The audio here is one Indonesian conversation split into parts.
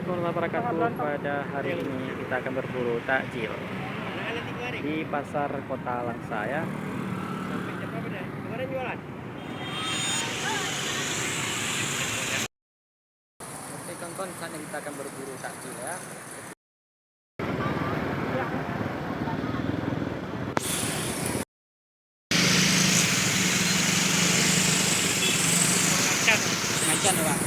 warahmatullahi wabarakatuh. Pada hari ini kita akan berburu takjil di pasar Kota Langsa ya. Oke kawan-kawan, saatnya kita akan berburu takjil ya. Macan ya Pak.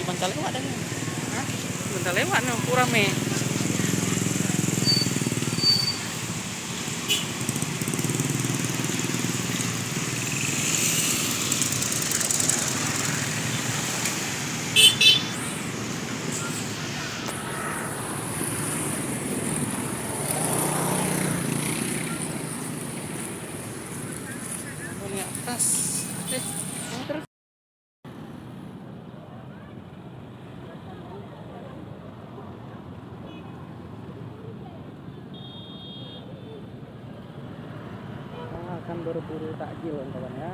Bentar lewat dah. Hah? Bentar lewat nih, kurang rame. Di atas. Terus. Akan berburu takjil kawan ya.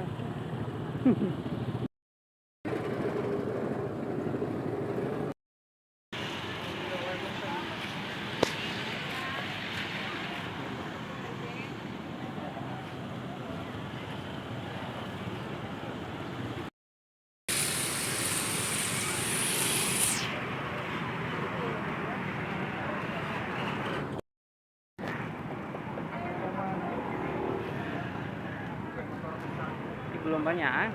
Belum banyak.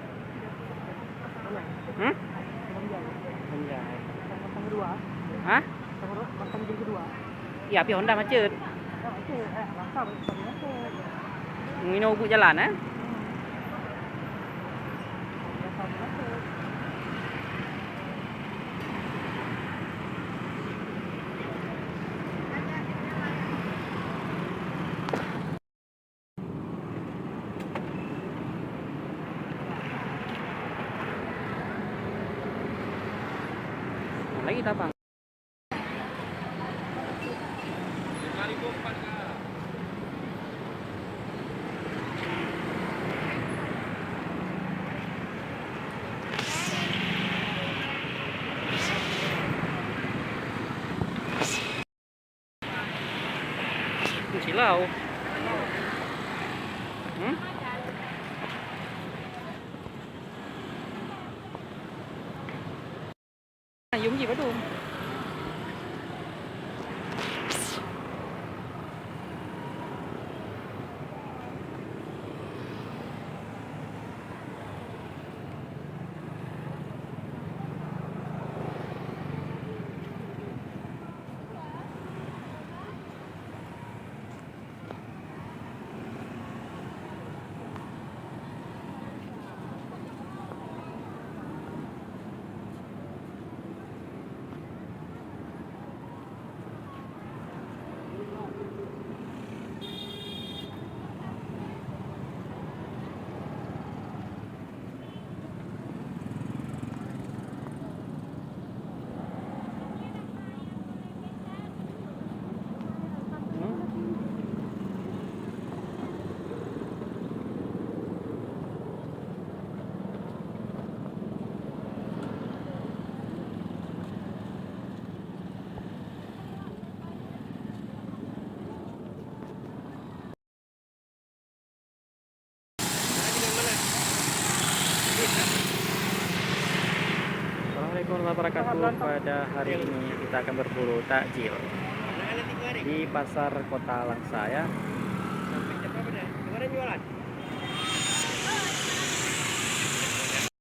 Hmm? Pasang kedua. Hah? Pasang kedua. Iya, api Honda macet. Rasa macet. Ini ubuk jalan eh? Lagi tapang. Silau. Hmm? Dùng gì phải luôn. Assalamualaikum warahmatullahi wabarakatuh. Pada hari ini kita akan berburu takjil di pasar Kota Langsa ya. Sampai jam berapa dah? Kemarin jualan?